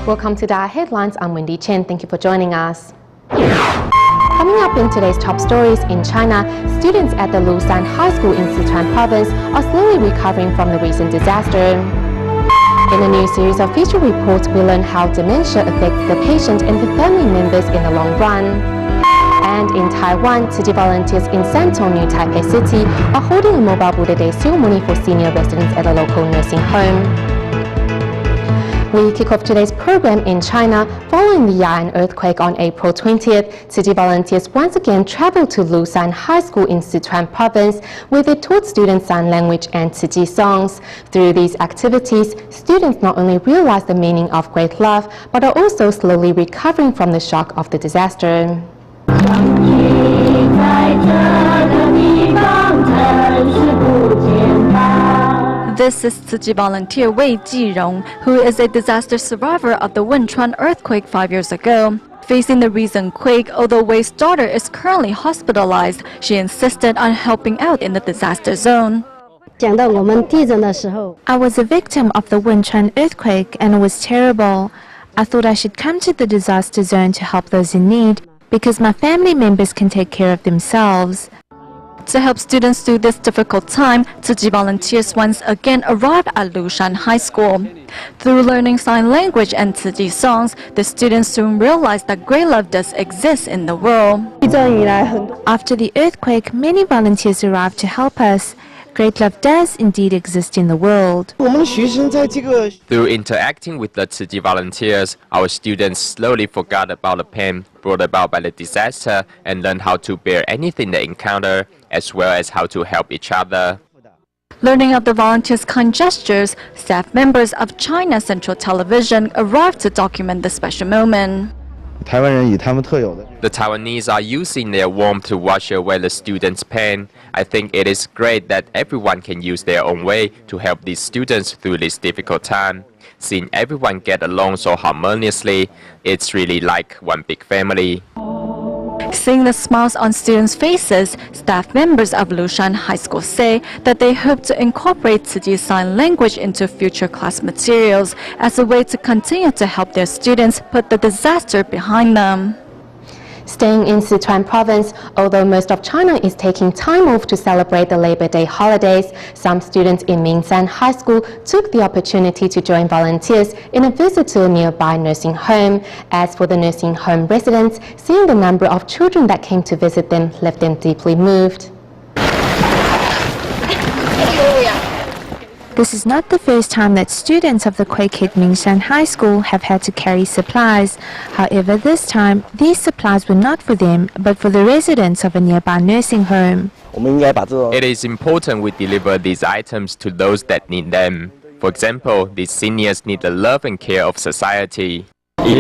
Welcome to DaAi Headlines. I'm Wendy Chen. Thank you for joining us. Coming up in today's top stories, in China, students at the Lushan High School in Sichuan province are slowly recovering from the recent disaster. In a new series of feature reports, we learn how dementia affects the patient and the family members in the long run. And in Taiwan, Tzu Chi volunteers in Santong, New Taipei City are holding a mobile Buddha Day ceremony for senior residents at a local nursing home. We kick off today's program in China. Following the Ya'an earthquake on April 20th, Tzu Chi volunteers once again traveled to Lushan High School in Sichuan province, where they taught students sign language and Tzu Chi songs. Through these activities, students not only realize the meaning of great love, but are also slowly recovering from the shock of the disaster. This is Tzu Chi volunteer Wei Jirong, who is a disaster survivor of the Wenchuan earthquake 5 years ago. Facing the recent quake, although Wei's daughter is currently hospitalized, she insisted on helping out in the disaster zone. I was a victim of the Wenchuan earthquake and it was terrible. I thought I should come to the disaster zone to help those in need because my family members can take care of themselves. To help students through this difficult time, Tzu Chi volunteers once again arrived at Lushan High School. Through learning sign language and Tzu Chi songs, the students soon realized that great love does exist in the world. After the earthquake, many volunteers arrived to help us. Great love does indeed exist in the world. Through interacting with the Tzu Chi volunteers, our students slowly forgot about the pain brought about by the disaster and learned how to bear anything they encounter, as well as how to help each other. Learning of the volunteers' kind gestures, staff members of China Central Television arrived to document the special moment. The Taiwanese are using their warmth to wash away the students' pain. I think it is great that everyone can use their own way to help these students through this difficult time. Seeing everyone get along so harmoniously, it's really like one big family. Seeing the smiles on students' faces, staff members of Lushan High School say that they hope to incorporate Tzu Chi sign language into future class materials as a way to continue to help their students put the disaster behind them. Staying in Sichuan province, although most of China is taking time off to celebrate the Labor Day holidays, some students in Mingshan High School took the opportunity to join volunteers in a visit to a nearby nursing home. As for the nursing home residents, seeing the number of children that came to visit them left them deeply moved. This is not the first time that students of the quake-hit Mingshan High School have had to carry supplies. However, this time, these supplies were not for them, but for the residents of a nearby nursing home. It is important we deliver these items to those that need them. For example, these seniors need the love and care of society. Under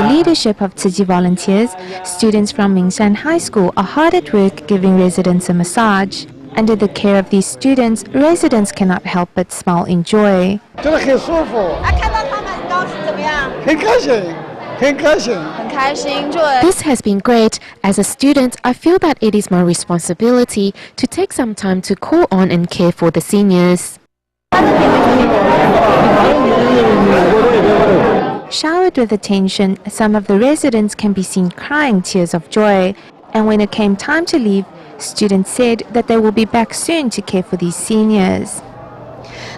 the leadership of Tzu Chi volunteers, students from Mingshan High School are hard at work giving residents a massage. Under the care of these students, residents cannot help but smile in joy. This has been great. As a student, I feel that it is my responsibility to take some time to call on and care for the seniors. Showered with attention, some of the residents can be seen crying tears of joy. And when it came time to leave, students said that they will be back soon to care for these seniors.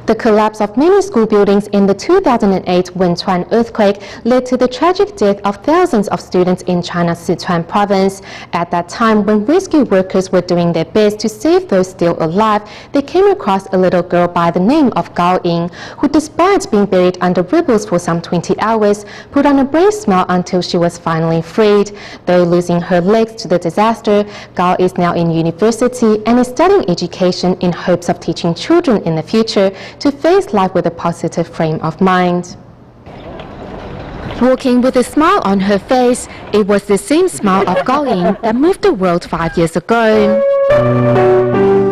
The collapse of many school buildings in the 2008 Wenchuan earthquake led to the tragic death of thousands of students in China's Sichuan province. At that time, when rescue workers were doing their best to save those still alive, they came across a little girl by the name of Gao Ying, who, despite being buried under rubbles for some 20 hours, put on a brave smile until she was finally freed. Though losing her legs to the disaster, Gao is now in university and is studying education in hopes of teaching children in the future to face life with a positive frame of mind. Walking with a smile on her face, it was the same smile of Gao Ying that moved the world 5 years ago.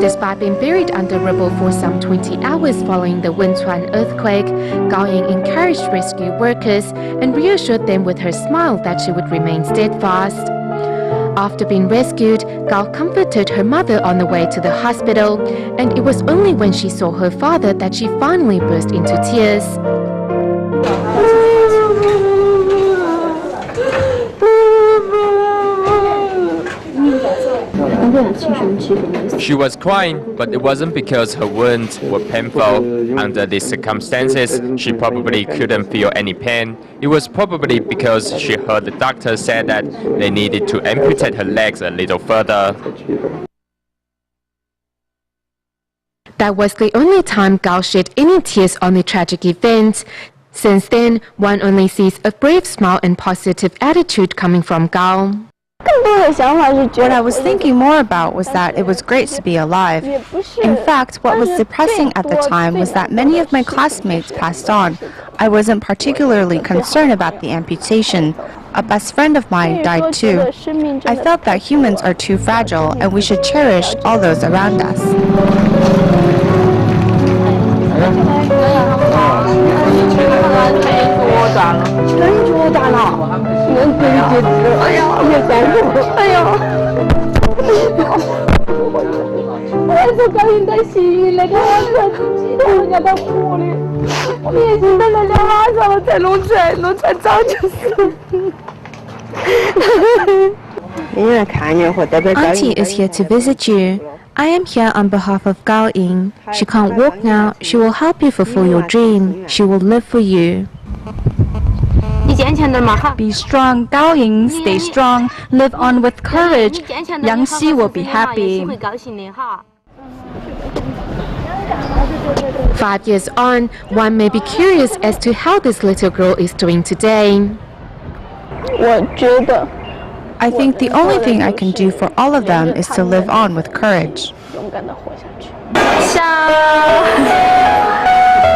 Despite being buried under rubble for some 20 hours following the Wenchuan earthquake, Gao Ying encouraged rescue workers and reassured them with her smile that she would remain steadfast. After being rescued, Gao comforted her mother on the way to the hospital, and it was only when she saw her father that she finally burst into tears. She was crying, but it wasn't because her wounds were painful. Under these circumstances, she probably couldn't feel any pain. It was probably because she heard the doctor say that they needed to amputate her legs a little further. That was the only time Gao shed any tears on the tragic event. Since then, one only sees a brave smile and positive attitude coming from Gao. What I was thinking more about was that it was great to be alive. In fact, what was depressing at the time was that many of my classmates passed on. I wasn't particularly concerned about the amputation. A best friend of mine died too. I felt that humans are too fragile and we should cherish all those around us. Auntie is here to visit you. I am here on behalf of Gao Ying. She can't walk now. She will help you fulfill your dream. She will live for you. Be strong, Gao Ying. Stay strong. Live on with courage. Yang Xi will be happy. 5 years on, one may be curious as to how this little girl is doing today. I think the only thing I can do for all of them is to live on with courage.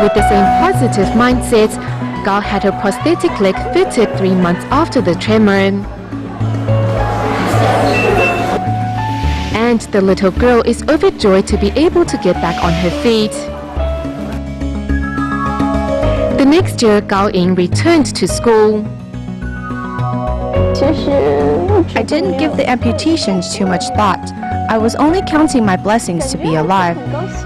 With the same positive mindset, Gao had her prosthetic leg fitted 3 months after the tremor. And the little girl is overjoyed to be able to get back on her feet. The next year, Gao Ying returned to school. I didn't give the amputations too much thought. I was only counting my blessings to be alive.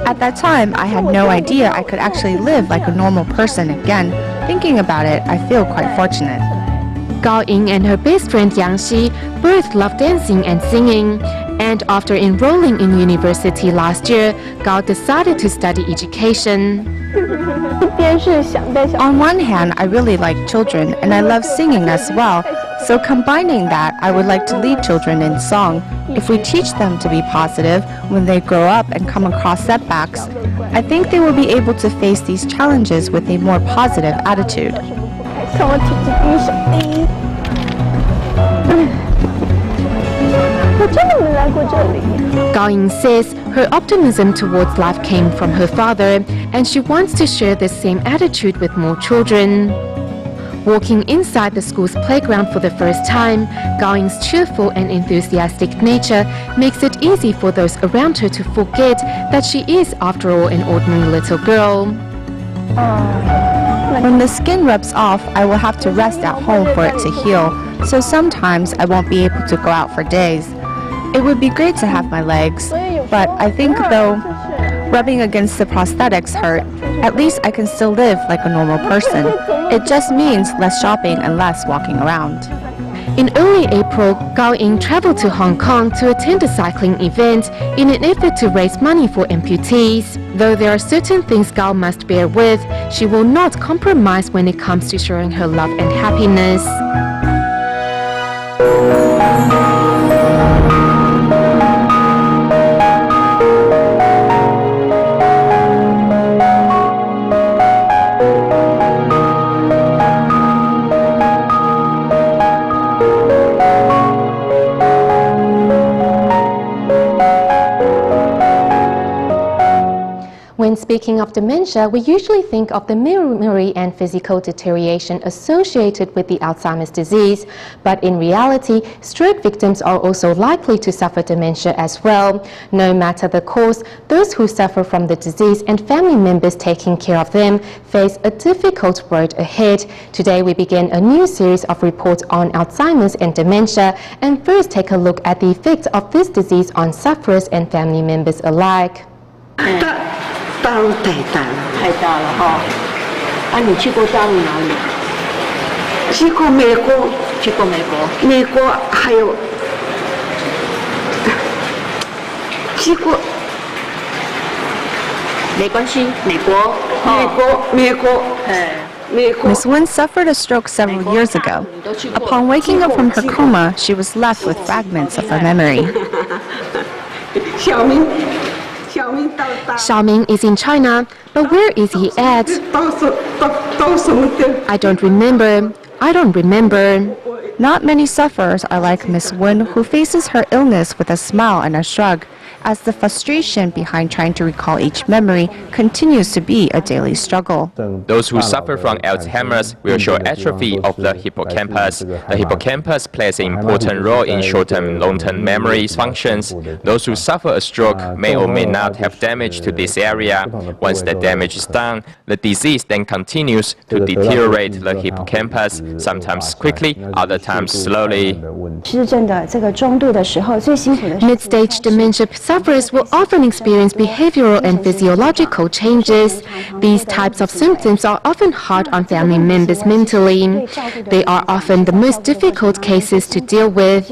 At that time, I had no idea I could actually live like a normal person again. Thinking about it, I feel quite fortunate. Gao Ying and her best friend Yang Xi both love dancing and singing. And after enrolling in university last year, Gao decided to study education. On one hand, I really like children and I love singing as well. So combining that, I would like to lead children in song. If we teach them to be positive when they grow up and come across setbacks, I think they will be able to face these challenges with a more positive attitude. Gao Ying says her optimism towards life came from her father, and she wants to share the same attitude with more children. Walking inside the school's playground for the first time, Gao Ying's cheerful and enthusiastic nature makes it easy for those around her to forget that she is, after all, an ordinary little girl. When the skin rubs off, I will have to rest at home for it to heal, so sometimes I won't be able to go out for days. It would be great to have my legs, but I think though rubbing against the prosthetics hurt, at least I can still live like a normal person. It just means less shopping and less walking around. In early April, Gao Ying traveled to Hong Kong to attend a cycling event in an effort to raise money for amputees. Though there are certain things Gao must bear with, she will not compromise when it comes to showing her love and happiness. When speaking of dementia, we usually think of the memory and physical deterioration associated with the Alzheimer's disease. But in reality, stroke victims are also likely to suffer dementia as well. No matter the cause, those who suffer from the disease and family members taking care of them face a difficult road ahead. Today we begin a new series of reports on Alzheimer's and dementia, and first take a look at the effects of this disease on sufferers and family members alike. 大陆太大了哈！啊，你去过大陆哪里？去过美国，美国还有去过，没关系，美国。 Miss Wen suffered a stroke several years ago. Upon waking up from her coma, she was left with fragments of her memory. Xiaoming is in China, but where is he at? I don't remember. Not many sufferers are like Miss Wen, who faces her illness with a smile and a shrug, as the frustration behind trying to recall each memory continues to be a daily struggle. Those who suffer from Alzheimer's will show atrophy of the hippocampus. The hippocampus plays an important role in short-term and long-term memory functions. Those who suffer a stroke may or may not have damage to this area. Once the damage is done, the disease then continues to deteriorate the hippocampus, sometimes quickly, other times slowly. Mid-stage dementia sufferers will often experience behavioral and physiological changes. These types of symptoms are often hard on family members mentally. They are often the most difficult cases to deal with.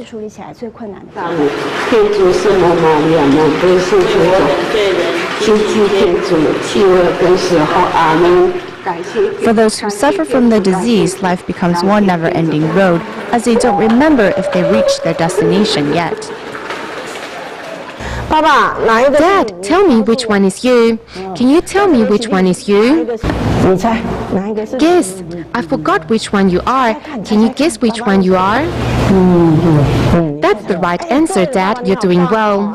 For those who suffer from the disease, life becomes one never-ending road, as they don't remember if they reached their destination yet. Dad, tell me which one is you. Can you tell me which one is you? Guess. I forgot which one you are. Can you guess which one you are? That's the right answer, Dad. You're doing well.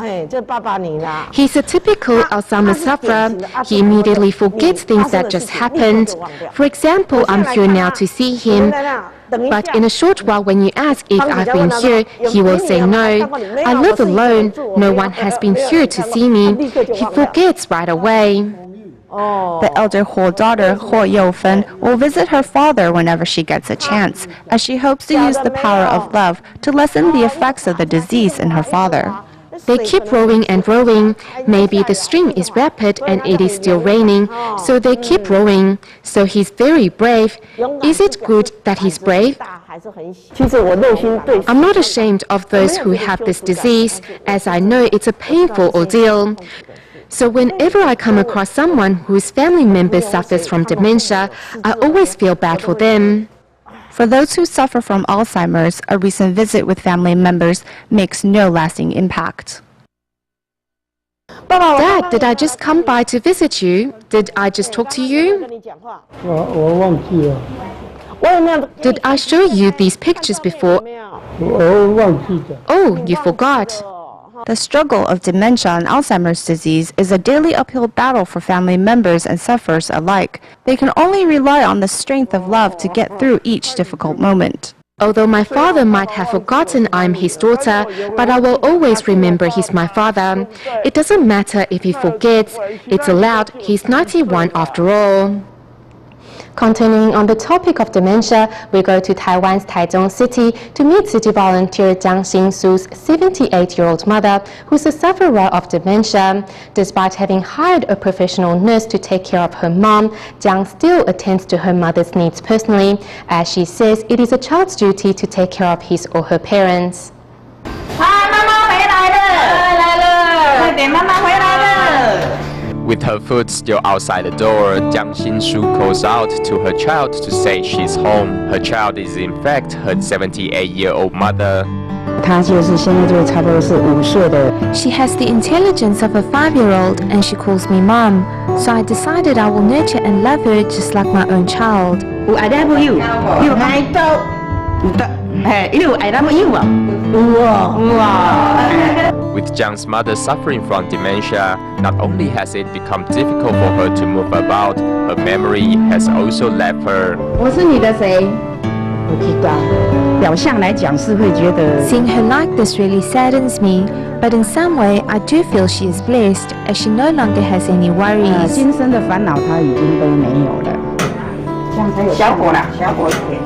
He's a typical Alzheimer's sufferer. He immediately forgets things that just happened. For example, I'm here now to see him. But in a short while, when you ask if I've been here, he will say no. I live alone. No one has been here to see me. He forgets right away. The elder Huo daughter, Huo Youfen, will visit her father whenever she gets a chance, as she hopes to use the power of love to lessen the effects of the disease in her father. They keep rowing and rowing. Maybe the stream is rapid and it is still raining, so they keep rowing. So he's very brave. Is it good that he's brave? I'm not ashamed of those who have this disease, as I know it's a painful ordeal. So whenever I come across someone whose family member suffers from dementia, I always feel bad for them. For those who suffer from Alzheimer's, a recent visit with family members makes no lasting impact. Dad, did I just come by to visit you? Did I just talk to you? Did I show you these pictures before? Oh, you forgot. The struggle of dementia and Alzheimer's disease is a daily uphill battle for family members and sufferers alike. They can only rely on the strength of love to get through each difficult moment. Although my father might have forgotten I'm his daughter, but I will always remember he's my father. It doesn't matter if he forgets. It's allowed. He's 91 after all. Continuing on the topic of dementia, we go to Taiwan's Taichung City to meet city volunteer Jiang Xingsu's 78-year-old mother, who's a sufferer of dementia. Despite having hired a professional nurse to take care of her mom, Jiang still attends to her mother's needs personally, as she says it is a child's duty to take care of his or her parents. With her foot still outside the door, Jiang Xingsu calls out to her child to say she's home. Her child is in fact her 78-year-old mother. She has the intelligence of a 5-year-old and she calls me mom. So I decided I will nurture and love her just like my own child. I love you. I love you. With Jiang's mother suffering from dementia, not only has it become difficult for her to move about, her memory has also left her. 我是你的谁？不知道。表象来讲是会觉得。 Seeing her like this really saddens me, but in some way I do feel she is blessed as she no longer has any worries. 今生的烦恼她已经都没有了。这样才有小果啦，小果一点。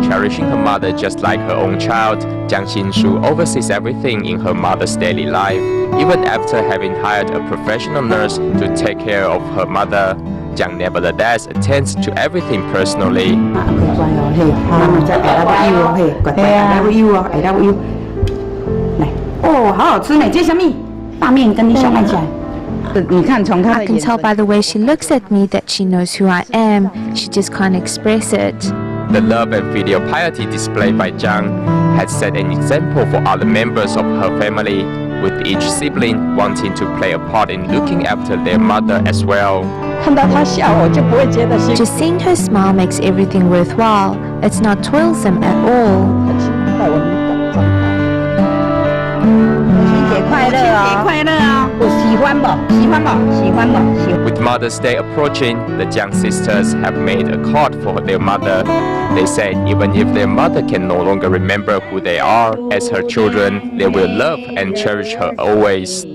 Cherishing her mother just like her own child, Jiang Xinshu oversees everything in her mother's daily life. Even after having hired a professional nurse to take care of her mother, Jiang nevertheless attends to everything personally. I can tell by the way she looks at me that she knows who I am. She just can't express it. The love and filial piety displayed by Jiang had set an example for other members of her family, with each sibling wanting to play a part in looking after their mother as well. Just seeing her smile makes everything worthwhile. It's not toilsome at all. With Mother's Day approaching, the Jiang sisters have made a card for their mother. They said even if their mother can no longer remember who they are as her children, they will love and cherish her always.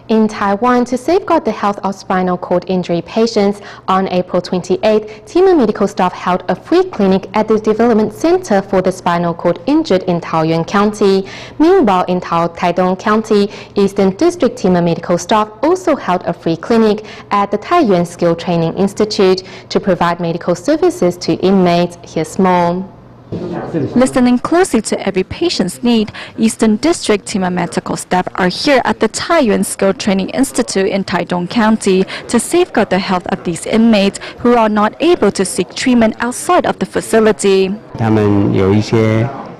In Taiwan, to safeguard the health of spinal cord injury patients, on April 28, Tima medical staff held a free clinic at the Development Center for the Spinal Cord Injured in Taoyuan County. Meanwhile, in Taidong County, Eastern District Tima medical staff also held a free clinic at the Taiyuan Skill Training Institute to provide medical services to inmates. Here's more. Listening closely to every patient's need, Eastern District Tima medical staff are here at the Taiyuan Skill Training Institute in Taidong County to safeguard the health of these inmates who are not able to seek treatment outside of the facility.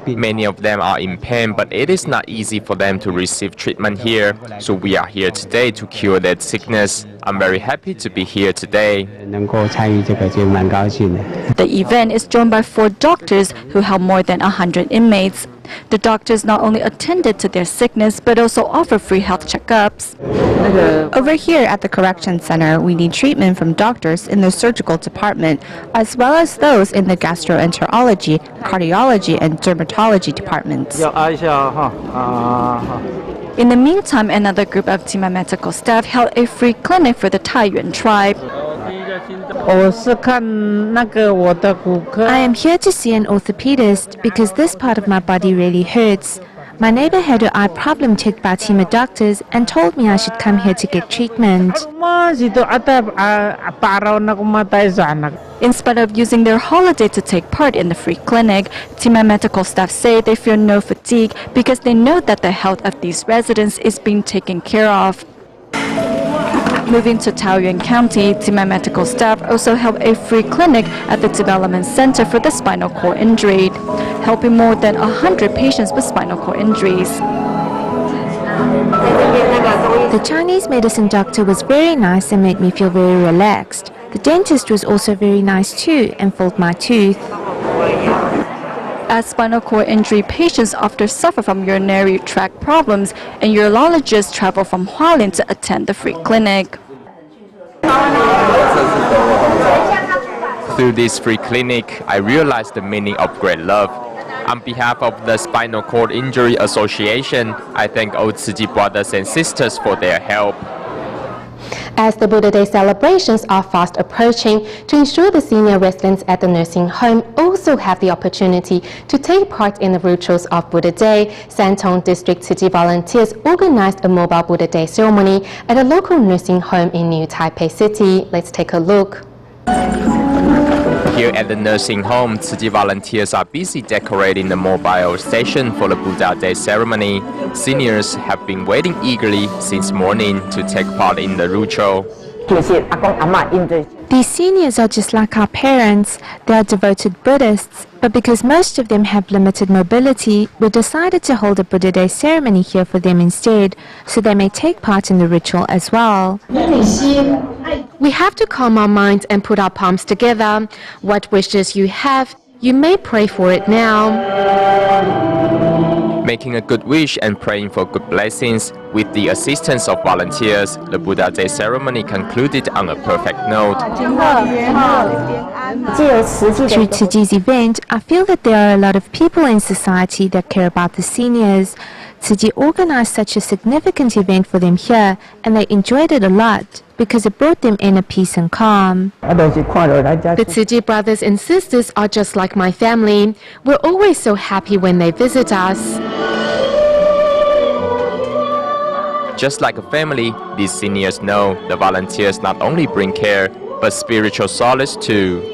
Many of them are in pain, but it is not easy for them to receive treatment here. So we are here today to cure their sickness. I'm very happy to be here today. The event is joined by 4 doctors who help more than 100 inmates. The doctors not only attended to their sickness, but also offer free health checkups. Over here at the Correction Center, we need treatment from doctors in the surgical department, as well as those in the gastroenterology, cardiology, and dermatology departments. In the meantime, another group of Tima medical staff held a free clinic for the Taiyuan tribe. I am here to see an orthopedist because this part of my body really hurts. My neighbor had her eye problem checked by Tima doctors and told me I should come here to get treatment. In spite of using their holiday to take part in the free clinic, Tima medical staff say they feel no fatigue because they know that the health of these residents is being taken care of. Moving to Taoyuan County, Tima medical staff also held a free clinic at the Development Center for the Spinal Cord Injured, helping more than 100 patients with spinal cord injuries. The Chinese medicine doctor was very nice and made me feel very relaxed. The dentist was also very nice too and filled my tooth. As spinal cord injury patients often suffer from urinary tract problems, and urologists travel from Hualien to attend the free clinic. Through this free clinic, I realized the meaning of great love. On behalf of the Spinal Cord Injury Association, I thank all Tzu Chi brothers and sisters for their help. As the Buddha Day celebrations are fast approaching, to ensure the senior residents at the nursing home also have the opportunity to take part in the rituals of Buddha Day, Santong District Tzu Chi volunteers organized a mobile Buddha Day ceremony at a local nursing home in New Taipei City. Let's take a look. Here Here at the nursing home, Tzu Chi volunteers are busy decorating the mobile station for the Buddha Day ceremony. Seniors have been waiting eagerly since morning to take part in the ritual. These seniors are just like our parents. They are devoted Buddhists, but because most of them have limited mobility, we decided to hold a Buddha Day ceremony here for them instead, so they may take part in the ritual as well. We have to calm our minds and put our palms together. What wishes you have, you may pray for it now. Making a good wish and praying for good blessings with the assistance of volunteers, the Buddha Day ceremony concluded on a perfect note. Through Tzu Chi's event, I feel that there are a lot of people in society that care about the seniors. Tzu Chi organized such a significant event for them here, and they enjoyed it a lot because it brought them inner peace and calm. The Tzu Chi brothers and sisters are just like my family. We're always so happy when they visit us. Just like a family, these seniors know the volunteers not only bring care, but spiritual solace too.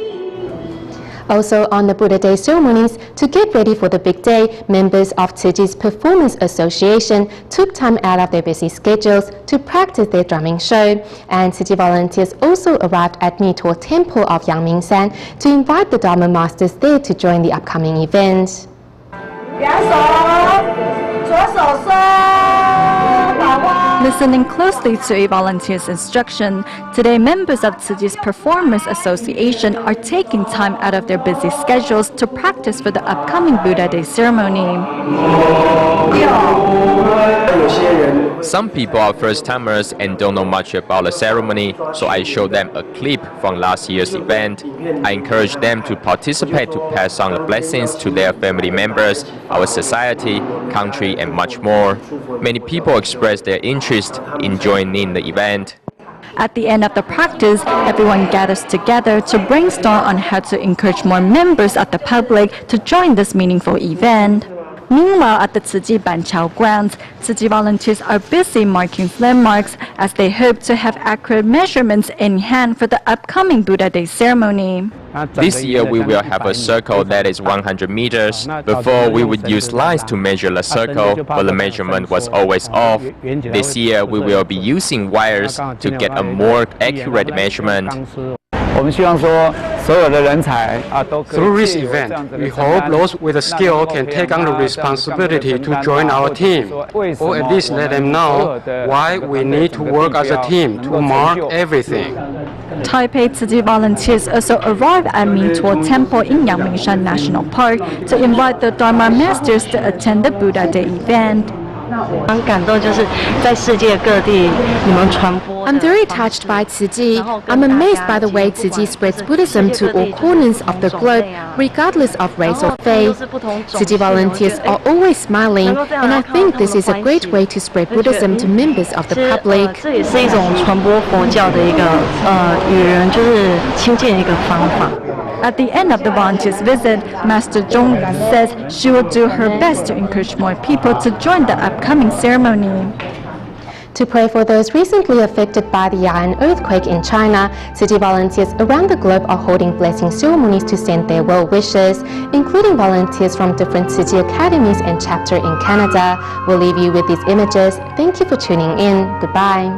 Also on the Buddha Day ceremonies, to get ready for the big day, members of Tzu Chi's Performance Association took time out of their busy schedules to practice their drumming show. And Tzu Chi volunteers also arrived at Mito Temple of Yangmingshan to invite the Dharma masters there to join the upcoming event. Listening closely to a volunteer's instruction, today members of Tzu Chi's Performers Association are taking time out of their busy schedules to practice for the upcoming Buddha Day ceremony. Some people are first-timers and don't know much about the ceremony, so I showed them a clip from last year's event. I encourage them to participate to pass on the blessings to their family members, our society, country, and much more. Many people expressed their interest in joining the event. At the end of the practice, everyone gathers together to brainstorm on how to encourage more members of the public to join this meaningful event. Meanwhile, at the Tzu Chi Banqiao grounds, Tzu Chi volunteers are busy marking landmarks as they hope to have accurate measurements in hand for the upcoming Buddha Day ceremony. This year we will have a circle that is 100 meters. Before we would use lines to measure the circle, but the measurement was always off. This year we will be using wires to get a more accurate measurement. Through this event, we hope those with a skill can take on the responsibility to join our team, or at least let them know why we need to work as a team to mark everything. Taipei Tzu Chi volunteers also arrived at Mito Temple in Yangmingshan National Park to invite the Dharma masters to attend the Buddha Day event. I'm very touched by Tzu Chi. I'm amazed by the way Tzu Chi spreads Buddhism to all corners of the globe, regardless of race or faith. Tzu Chi volunteers are always smiling, and I think this is a great way to spread Buddhism to members of the public. At the end of the volunteers' visit, Master Zhong says she will do her best to encourage more people to join the upcoming ceremony. To pray for those recently affected by the Ya'an earthquake in China, Tzu Chi volunteers around the globe are holding blessing ceremonies to send their well wishes, including volunteers from different Tzu Chi academies and chapter in Canada. We'll leave you with these images. Thank you for tuning in. Goodbye.